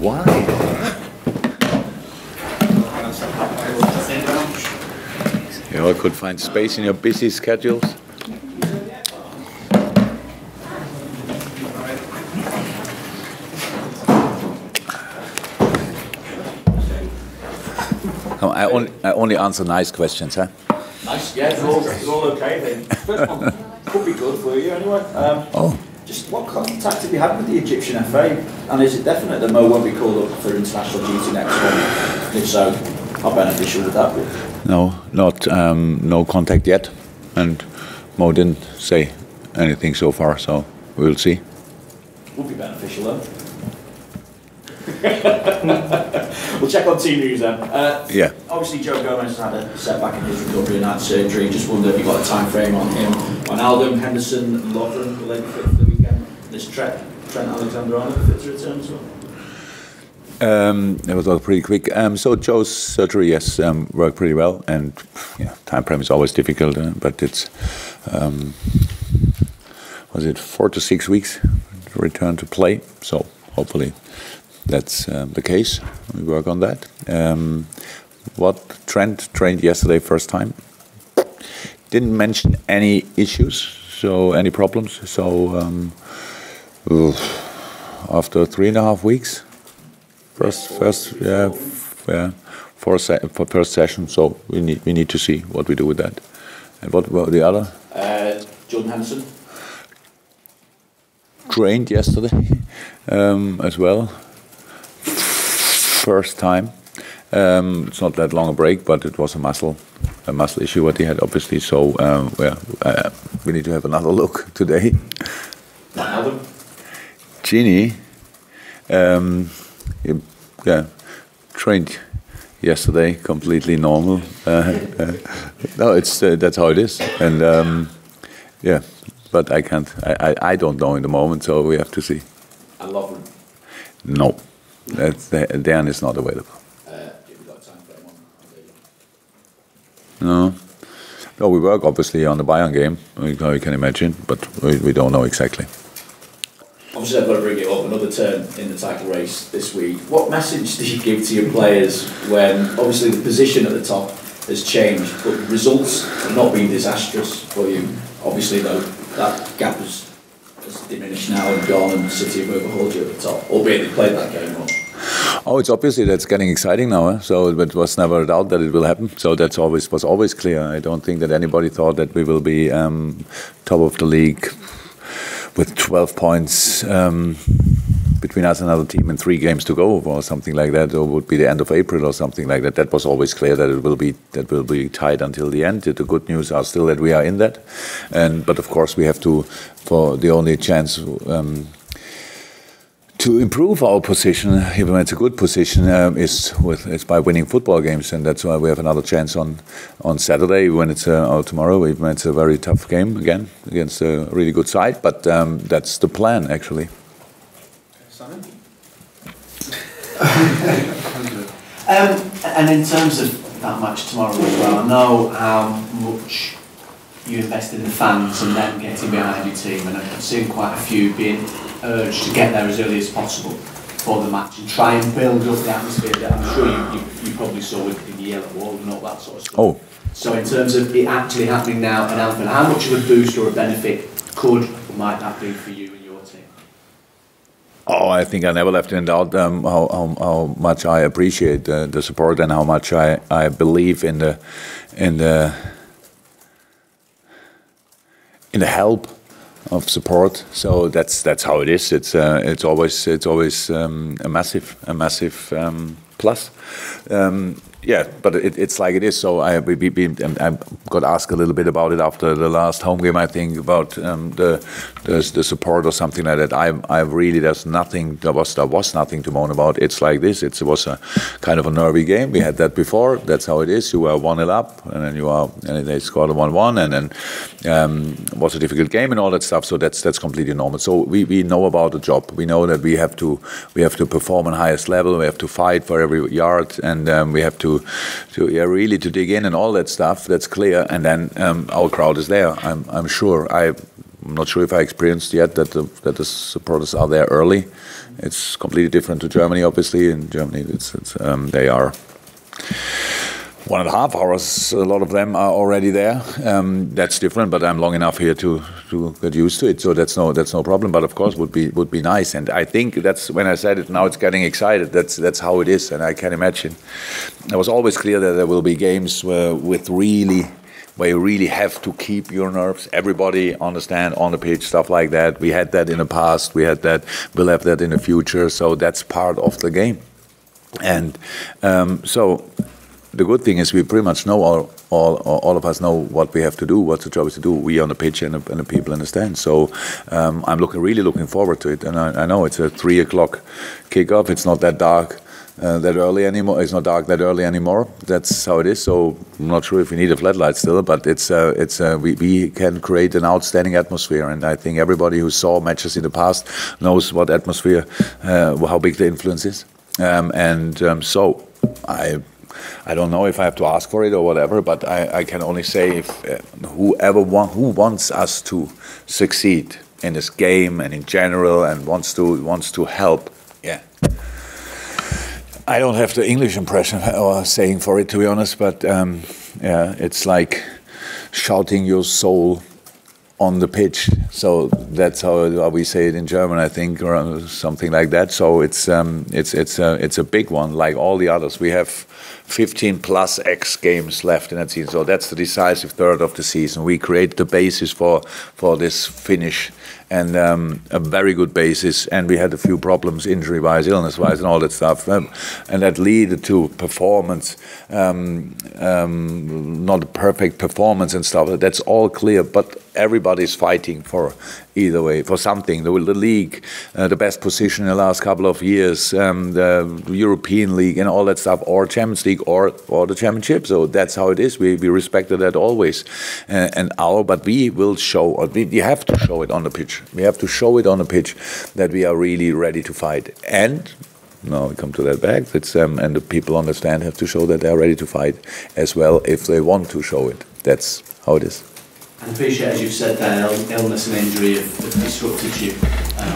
Why? You all could find space in your busy schedules. I only answer nice questions, huh? Nice, yeah, it's all okay then. First one could be good for you anyway. Just what contact have you had with the Egyptian FA? And is it definite that Mo won't be called up for international duty next month? If so, how beneficial would that be? No, no contact yet. And Mo didn't say anything so far, so we'll see. Would be beneficial though. We'll check on team news then. Yeah. Obviously, Joe Gomez has had a setback in his recovery and had surgery. Just wonder if you got a time frame on him. On Alden, Henderson, and Lovren, will they be fit for the weekend? This Trent Alexander-Arnold fit to return as well? It was all pretty quick. So Joe's surgery, yes, worked pretty well, and yeah, time frame is always difficult, but it's was it 4 to 6 weeks to return to play? So hopefully that's the case. We work on that. Trent trained yesterday first time. Didn't mention any issues, so any problems. So after 3.5 weeks, first first session. So we need to see what we do with that. And what were the other? Jordan Henderson trained yesterday as well. First time. It's not that long a break, but it was a muscle issue what he had, obviously. So we need to have another look today. Genie, trained yesterday, completely normal. No, it's that's how it is, and yeah. But I can't. I don't know in the moment, so we have to see. I love him. No, Dan is not available. No, we work obviously on the Bayern game. We can imagine, but we don't know exactly. Obviously, I've got to bring it up. Another turn in the title race this week. What message do you give to your players when obviously the position at the top has changed, but the results have not been disastrous for you? Obviously, though, that gap has diminished now and gone, and City have overhauled you at the top, albeit they played that game well. Oh, it's obviously that's getting exciting now. So it was never a doubt that it will happen. So that's was always clear. I don't think that anybody thought that we will be top of the league with 12 points between us and another team and 3 games to go or something like that, or would be the end of April or something like that. That was always clear that it will be tight until the end. The good news are still that we are in that, but of course we have to, for the only chance to improve our position, even when it's a good position, is by winning football games, and that's why we have another chance on Saturday when it's tomorrow. Even when it's a very tough game again against a really good side, but that's the plan actually. And in terms of that match tomorrow as well, I know how much you invest in the fans and them getting behind your team, and I've seen quite a few being urged to get there as early as possible for the match and try and build up the atmosphere that I'm sure you probably saw with the yellow wall and all that sort of stuff. Oh. So in terms of it actually happening now in Anfield, how much of a boost or a benefit could or might that be for you and your team? Oh, I think I never left in doubt how much I appreciate the support and how much I believe in the help of support. So that's how it is. It's always a massive plus. Yeah, but it's like it is. So I got asked a little bit about it after the last home game. I think about the support or something like that. I really there was nothing to moan about. It's like this. It was a kind of a nervy game. We had that before. That's how it is. You were 1-0 up, and then they scored a 1-1, and then it was a difficult game and all that stuff. So that's completely normal. So we know about the job. We know that we have to perform on highest level. We have to fight for every yard, and we have to really to dig in and all that stuff. That's clear. And then our crowd is there. I'm sure. I'm not sure if I experienced yet that the supporters are there early. It's completely different to Germany, obviously. In Germany, they are 1.5 hours. A lot of them are already there. That's different, but I'm long enough here to get used to it. So that's no problem. But of course, would be nice. And I think that's when I said it. Now it's getting excited. That's how it is, and I can imagine. It was always clear that there will be games where you really have to keep your nerves. Everybody understand on the pitch, stuff like that. We had that in the past. We'll have that in the future. So that's part of the game. And so the good thing is we pretty much know all of us know what we have to do, what the job is to do. We on the pitch and the people in the stand. So I'm really looking forward to it. And I know it's a 3 o'clock kickoff. It's not that dark. That early anymore. It's not dark that early anymore. That's how it is. So I'm not sure if we need a floodlight still, but we can create an outstanding atmosphere. And I think everybody who saw matches in the past knows what atmosphere, how big the influence is. So I don't know if I have to ask for it or whatever, but I can only say if who wants us to succeed in this game and in general and wants to help, yeah. I don't have the English impression or saying for it, to be honest, but yeah, it's like shouting your soul on the pitch. So that's how we say it in German, I think, or something like that. So it's a big one, like all the others. We have 15 plus X games left in that season. So that's the decisive third of the season. We create the basis for this finish. And a very good basis, and we had a few problems injury-wise, illness-wise, and all that stuff, and that led to performance, not a perfect performance and stuff. That's all clear, but everybody's fighting for either way, for something. The league, the best position in the last couple of years, the European League, and all that stuff, or Champions League, or the Championship. So that's how it is. We respected that always, but we will show. We have to show it on the pitch. We have to show it on the pitch that we are really ready to fight. And now we come to that back. And the people on the stand have to show that they are ready to fight as well if they want to show it. That's how it is. I appreciate, as you've said there, illness and injury have disrupted you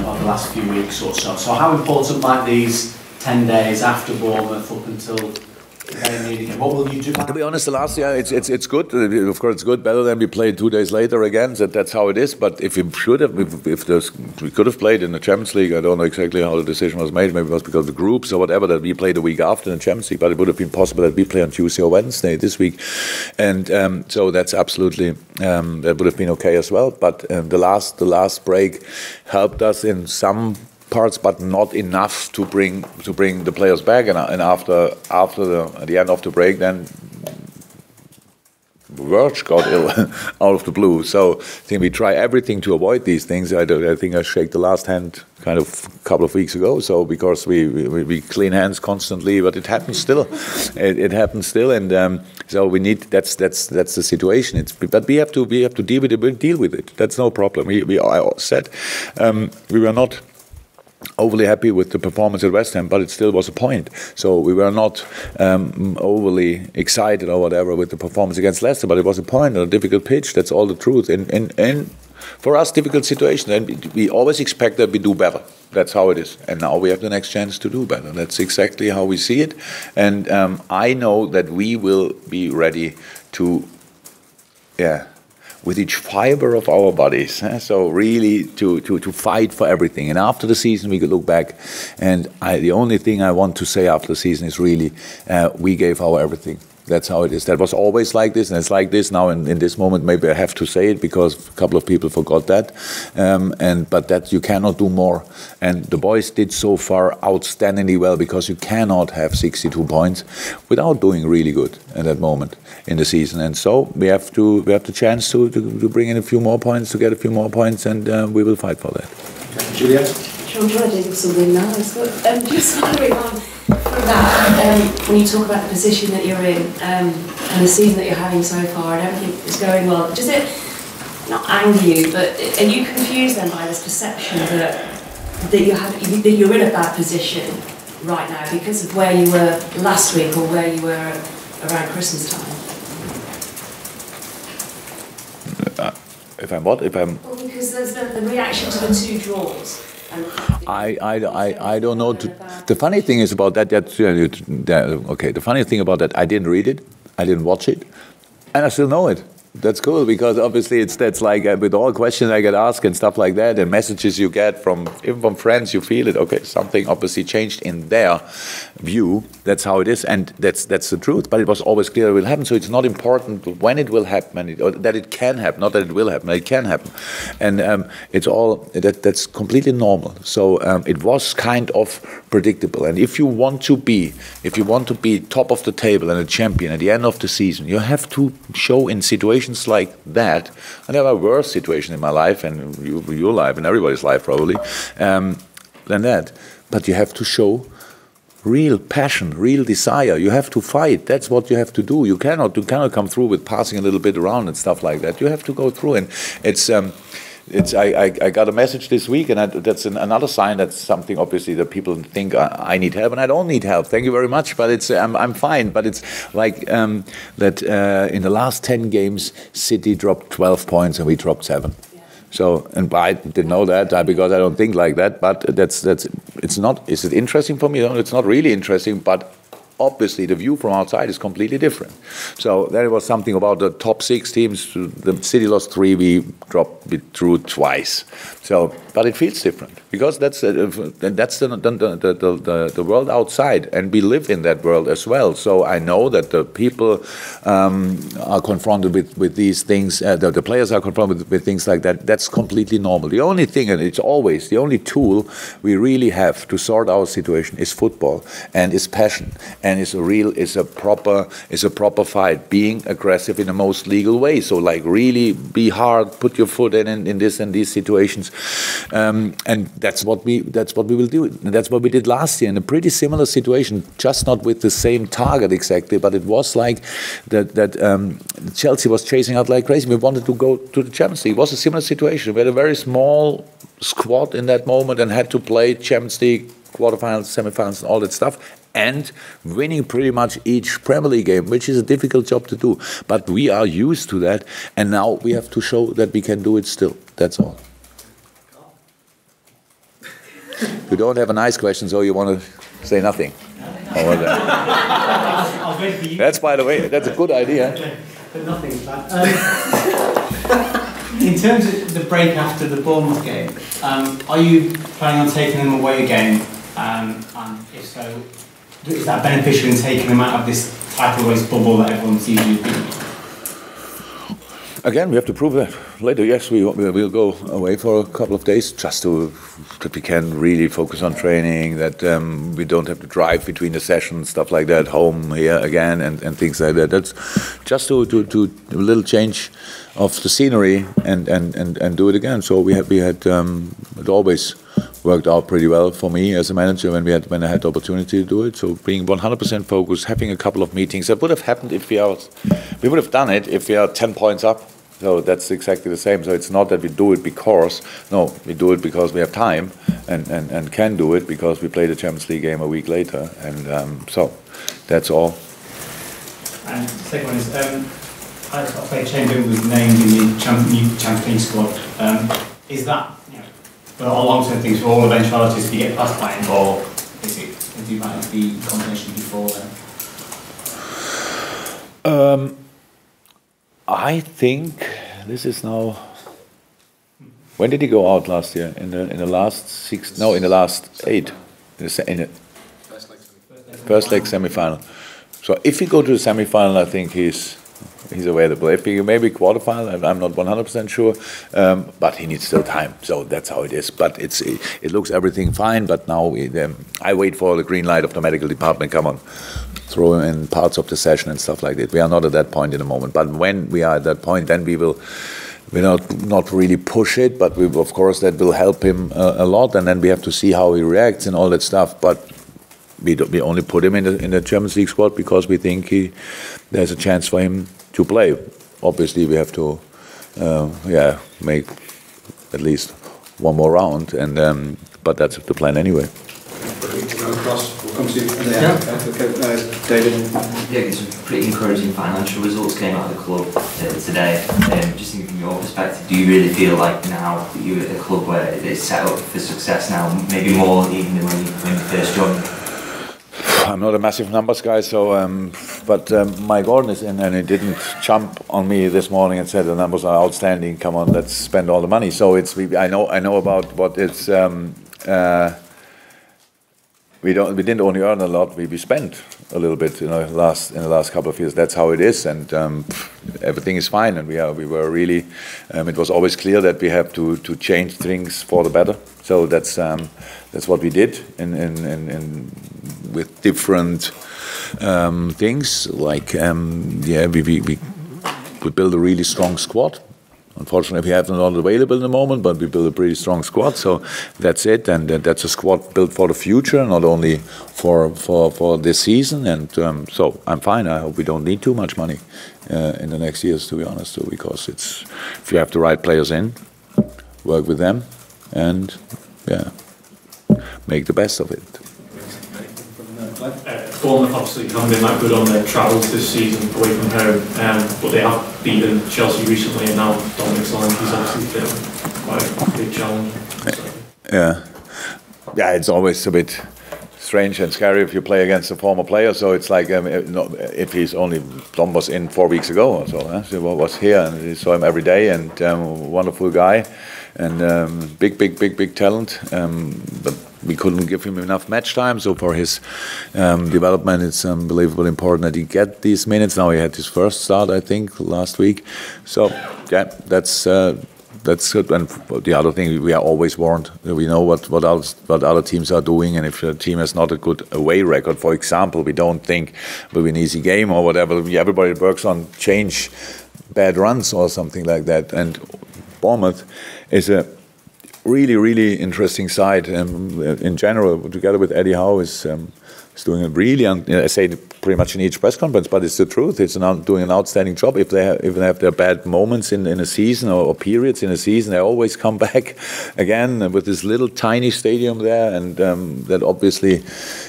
over the last few weeks or so. So how important might these 10 days after Bournemouth up until what will you do? To be honest, the last year it's good. Of course, it's good, better than we played 2 days later again. That's how it is. But if we should have, we could have played in the Champions League. I don't know exactly how the decision was made. Maybe it was because of the groups or whatever that we played the week after in the Champions League. But it would have been possible that we play on Tuesday or Wednesday this week, and so that's absolutely that would have been okay as well. But the last break helped us in some parts, but not enough to bring the players back. And after the end of the break, then Verge got ill out of the blue. So I think we try everything to avoid these things. I think I shake the last hand kind of a couple of weeks ago. So because we clean hands constantly, but it happens still. It happens still, and so we need. That's the situation. But we have to deal with it. That's no problem. I said we were not overly happy with the performance at West Ham, but it still was a point. So we were not overly excited or whatever with the performance against Leicester, but it was a point on a difficult pitch. That's all the truth. And for us, difficult situation. And we always expect that we do better. That's how it is. And now we have the next chance to do better. That's exactly how we see it. And I know that we will be ready to, with each fiber of our bodies, so really to fight for everything. And after the season, we could look back, and the only thing I want to say after the season is really we gave our everything. That's how it is. That was always like this, and it's like this now. In this moment, maybe I have to say it because a couple of people forgot that. But that you cannot do more. And the boys did so far outstandingly well, because you cannot have 62 points without doing really good at that moment in the season. And so we have the chance to bring in a few more points, to get a few more points, and we will fight for that. Juliet? Sure, I'm trying to do something nice, but just following on from that, when you talk about the position that you're in and the season that you're having so far and everything is going well, does it not anger you, but are you confused then by this perception that you're in a bad position right now because of where you were last week or where you were around Christmas time? If I'm what? If I'm... Well, because reaction to the 2 draws. I don't know. The funny thing is about that. Okay. The funny thing about that, I didn't read it, I didn't watch it, and I still know it. That's cool, because obviously that's like with all questions I get asked and stuff like that, and messages you get even from friends, you feel it. Okay, something obviously changed in their view. That's how it is, and that's the truth. But it was always clear it will happen. So it's not important when it will happen, or that it can happen. Not that it will happen. It can happen, and it's all that's completely normal. So it was kind of predictable. And if you want to be top of the table and a champion at the end of the season, you have to show in situations like that, and there are worse situations in my life and your life and everybody's life probably than that. But you have to show real passion, real desire. You have to fight. That's what you have to do. You cannot come through with passing a little bit around and stuff like that. You have to go through, and I got a message this week, and that's another sign that's something obviously that people think I need help, and I don't need help. Thank you very much, but I'm fine. But it's like that in the last 10 games, City dropped 12 points and we dropped 7. Yeah. So, and I didn't know that because I don't think like that. But it's not. Is it interesting for me? No, it's not really interesting, but obviously the view from outside is completely different. So there was something about the top 6 teams. The City lost 3, we drew twice. So, but it feels different because that's the world outside, and we live in that world as well. So I know that the people are confronted with these things. The players are confronted with things like that. That's completely normal. The only thing, and it's always the only tool we really have to sort our situation, is football and is passion. And it's a proper fight, being aggressive in the most legal way. So like really be hard, put your foot in this and these situations, and that's what we will do. And that's what we did last year in a pretty similar situation, just not with the same target exactly, but it was like that Chelsea was chasing out like crazy. We wanted to go to the Champions League. It was a similar situation. We had a very small squad in that moment and had to play Champions League quarterfinals, semifinals, and all that stuff, and winning pretty much each Premier League game, which is a difficult job to do. But we are used to that, and now we have to show that we can do it still. That's all. You don't have a nice question, so you want to say nothing. That's, by the way, that's a good idea. But nothing's bad. In terms of the break after the Bournemouth game, are you planning on taking them away again? And if so, is that beneficial in taking them out of this title race bubble that everyone sees you being? Again, we have to prove that later. Yes, we'll go away for a couple of days just that we can really focus on training, that we don't have to drive between the sessions, stuff like that, home, here again, and things like that. That's just to a little change of the scenery and do it again. So we had it always worked out pretty well for me as a manager when I had the opportunity to do it. So being 100% focused, having a couple of meetings, that would have happened if we would have done it if we are 10 points up. So that's exactly the same. So it's not that we do it because, no, we do it because we have time and can do it because we play the Champions League game a week later. And so that's all. And the second one is, Oxlade-Chamberlain was named in the new Champions League squad. Is that, for all long-term things, for all eventualities, to get past Bayern, or is it the combination before then? I think this is now. When did he go out last year? In the last 6? No, in the last 8. In the first leg semi-final. So if he go to the semi-final, I think he's available. If he maybe quarterfinal, I'm not 100% sure, but he needs still time. So that's how it is. But it looks everything fine. But now I wait for the green light of the medical department. Come on, throw him in parts of the session and stuff like that. We are not at that point in the moment. But when we are at that point, then we will. We not really push it, but of course that will help him a lot. And then we have to see how he reacts and all that stuff. But we only put him in the Champions League squad because we think there's a chance for him to play. Obviously, we have to, make at least one more round, and but that's the plan anyway. Across come to you. David. Yeah, some pretty encouraging financial results came out of the club today. Just thinking from your perspective, do you really feel like now that you're at a club where it's set up for success now, maybe more even than when you first joined? I'm not a massive numbers guy, so but Mike Gordon is in, and he didn't jump on me this morning and said the numbers are outstanding. Come on, let's spend all the money. So I know about what it's. We didn't only earn a lot. We spent a little bit in the last couple of years. That's how it is, and everything is fine. And we were really. It was always clear that we have to change things for the better. So that's what we did with different things. Like we built a really strong squad. Unfortunately, we have not available in the moment, but we built a pretty strong squad. So that's it, and that's a squad built for the future, not only for this season. And so I'm fine. I hope we don't need too much money in the next years, to be honest, too, because if you have the right players in, work with them, and make the best of it. Bournemouth obviously haven't been that good on their travels this season away from home, but they have beaten Chelsea recently, and now Dominic's line is obviously quite a big challenge. Yeah, it's always a bit strange and scary if you play against a former player. So it's like if he's only Dom was in 4 weeks ago or so, so was here and we saw him every day, and wonderful guy, and big talent, but we couldn't give him enough match time. So for his development, it's unbelievably important that he get these minutes. Now he had his first start, I think, last week. So yeah, that's good. And the other thing, we are always warned. We know what other teams are doing, and if a team has not a good away record, for example, we don't think it will be an easy game or whatever. Everybody works on change bad runs or something like that. And Bournemouth is a really interesting side in general. Together with Eddie Howe is doing a really. I say it pretty much in each press conference, but it's the truth. It's doing an outstanding job. If they have their bad moments in a season or periods in a season, they always come back again with this little tiny stadium there, and that obviously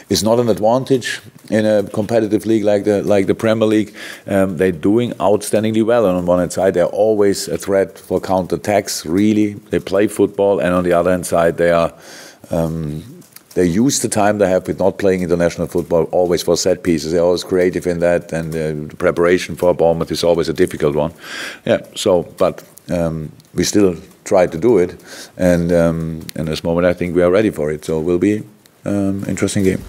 is not an advantage in a competitive league like the Premier League. They're doing outstandingly well, and on one hand side they're always a threat for counter-attacks. Really, they play football, and on the other hand side they are. They use the time they have with not playing international football always for set pieces. They're always creative in that, and the preparation for Bournemouth is always a difficult one. Yeah. So, but we still try to do it, and in this moment I think we are ready for it. So it will be interesting game.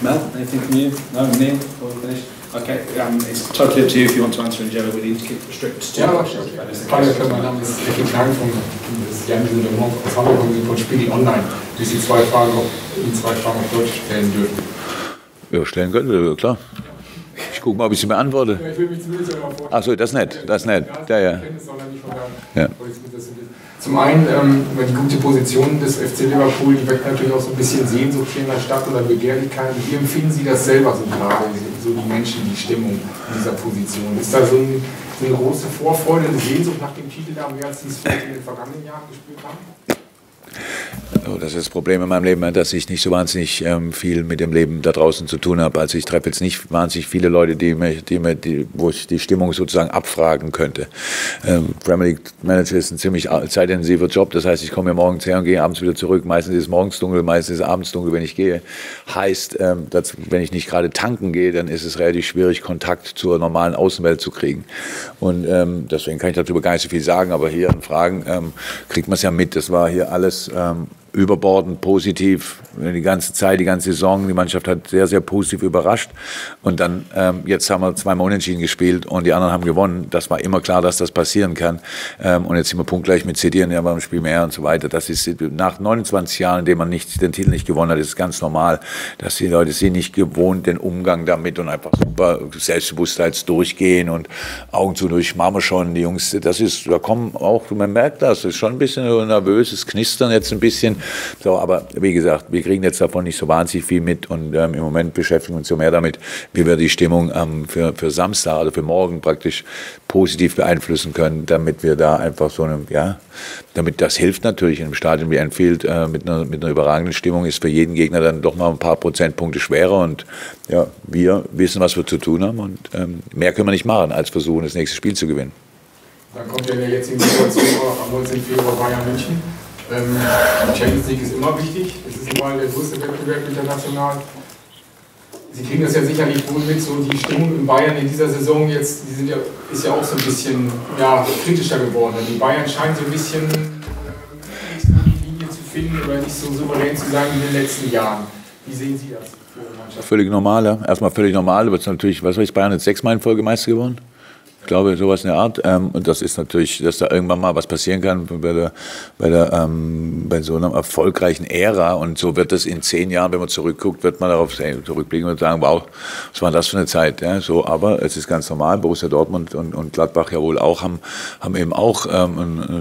Mel, anything from you? No, Neil, before we finish. Okay, it's totally up to you if you want to answer in general. We need to keep restricted to Ja, mein Name ist Jurgen Klopp von Jan aus Hamburg und von Spiegel Online. Die Sie zwei Fragen auf Deutsch stellen dürfen. Ja, stellen können wir, klar. Ich gucke mal, ob ich sie beantworte. Ja, ich will mich zumindest mal vorstellen. Achso, das ist nett, das ist nett. Ja. Ja. Zum einen, die gute Position des FC Liverpool, die weckt natürlich auch so ein bisschen Sehnsucht hier in der Stadt oder Begehrlichkeit. Wie empfinden Sie das selber so gerade, so die Menschen, die Stimmung in dieser Position? Ist da so eine große Vorfreude, eine Sehnsucht nach dem Titel da mehr, als Sie es vielleicht in den vergangenen Jahren gespielt haben? Oh, das ist das Problem in meinem Leben, dass ich nicht so wahnsinnig viel mit dem Leben da draußen zu tun habe. Also ich treffe jetzt nicht wahnsinnig viele Leute, wo ich die Stimmung sozusagen abfragen könnte. Premier League Manager ist ein ziemlich zeitintensiver Job. Das heißt, ich komme hier morgens her und gehe abends wieder zurück. Meistens ist es morgens dunkel, meistens ist es abends dunkel, wenn ich gehe. Heißt, dass, wenn ich nicht gerade tanken gehe, dann ist es relativ schwierig, Kontakt zur normalen Außenwelt zu kriegen. Und deswegen kann ich darüber gar nicht so viel sagen. Aber hier in Fragen kriegt man es ja mit. Das war hier alles überbordend positiv die ganze Zeit, die ganze Saison. Die Mannschaft hat sehr positiv überrascht. Und dann, jetzt haben wir 2 Mal unentschieden gespielt und die anderen haben gewonnen. Das war immer klar, dass das passieren kann. Und jetzt sind wir punktgleich mit City und ja, beim Spiel mehr und so weiter. Das ist nach 29 Jahren, in denen man den Titel nicht gewonnen hat, ist es ganz normal, dass die Leute sind nicht gewohnt, den Umgang damit und einfach super Selbstbewusstheit durchgehen und Augen zu durch, machen wir schon. Die Jungs, da kommen auch, man merkt das ist schon ein bisschen nervös, es knistern jetzt ein bisschen. So, aber wie gesagt, wir kriegen jetzt davon nicht so wahnsinnig viel mit und im Moment beschäftigen wir uns so mehr damit, wie wir die Stimmung für Samstag oder für morgen praktisch positiv beeinflussen können, damit wir da einfach so eine, ja, damit das hilft natürlich in einem Stadion wie Anfield mit einer überragenden Stimmung ist für jeden Gegner dann doch mal ein paar Prozentpunkte schwerer und ja, wir wissen, was wir zu tun haben und mehr können wir nicht machen, als versuchen, das nächste Spiel zu gewinnen. Dann kommt ja in der jetzigen Situation auch am 19. Februar Bayern München. Die Champions League ist immer wichtig, es ist nun mal der größte Wettbewerb international. Sie kriegen das ja sicherlich wohl mit, so die Stimmung in Bayern in dieser Saison jetzt, ist ja auch so ein bisschen kritischer geworden. Die Bayern scheinen so ein bisschen nicht so die Linie zu finden oder nicht so souverän zu sein wie in den letzten Jahren. Wie sehen Sie das? Völlig normal, ja. Erstmal völlig normal, wird es natürlich, was weiß ich, Bayern jetzt 6-mal in Folge Meister geworden. Ich glaube, sowas in der Art. Und das ist natürlich, dass da irgendwann mal was passieren kann bei so einer erfolgreichen Ära. Und so wird das in 10 Jahren, wenn man zurückguckt, wird man darauf zurückblicken und sagen, wow, was war das für eine Zeit. Ja, so, aber es ist ganz normal. Borussia Dortmund und Gladbach ja wohl auch, haben eben auch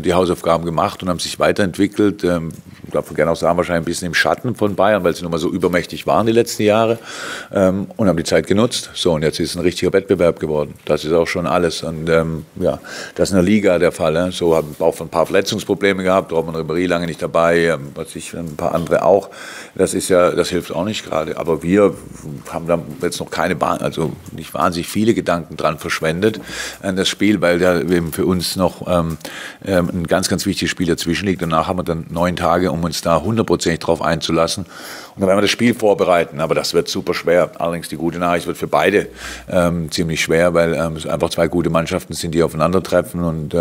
die Hausaufgaben gemacht und haben sich weiterentwickelt. Ich darf gerne auch sagen, wahrscheinlich ein bisschen im Schatten von Bayern, weil sie nun mal so übermächtig waren die letzten Jahre und haben die Zeit genutzt. So, und jetzt ist es ein richtiger Wettbewerb geworden. Das ist auch schon alles. Und ja, das ist in der Liga der Fall. Ne? So haben auch ein paar Verletzungsprobleme gehabt, Dortmund Ribéry lange nicht dabei, was ich, ein paar andere auch. Das hilft auch nicht gerade. Aber wir haben da jetzt noch also nicht wahnsinnig viele Gedanken dran verschwendet an das Spiel, weil da eben für uns noch ein ganz, ganz wichtiges Spiel dazwischen liegt. Danach haben wir dann 9 Tage, um uns da 100% drauf einzulassen. Und dann werden wir das Spiel vorbereiten. Aber das wird super schwer. Allerdings die gute Nachricht wird für beide ziemlich schwer, weil es einfach 2 gute Mannschaften sind, die aufeinandertreffen. Und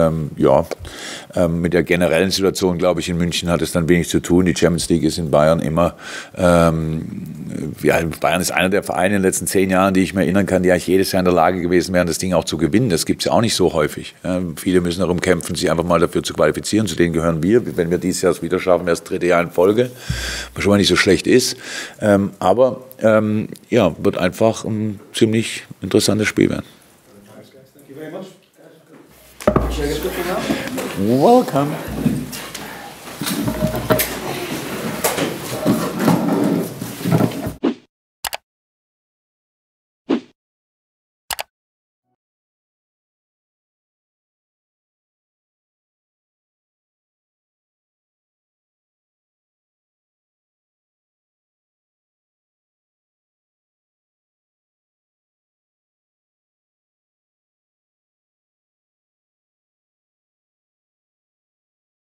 mit der generellen Situation, glaube ich, in München hat es dann wenig zu tun. Die Champions League ist in Bayern immer, Bayern ist einer der Vereine in den letzten 10 Jahren, die ich mir erinnern kann, die eigentlich jedes Jahr in der Lage gewesen wären, das Ding auch zu gewinnen. Das gibt es ja auch nicht so häufig. Viele müssen darum kämpfen, sich einfach mal dafür zu qualifizieren. Zu denen gehören wir. Wenn wir dieses Jahr es wieder schaffen, wäre es das 3. Jahr in Folge, was schon mal nicht so schlecht ist. Aber wird einfach ein ziemlich interessantes Spiel werden. Thank you very much. Welcome.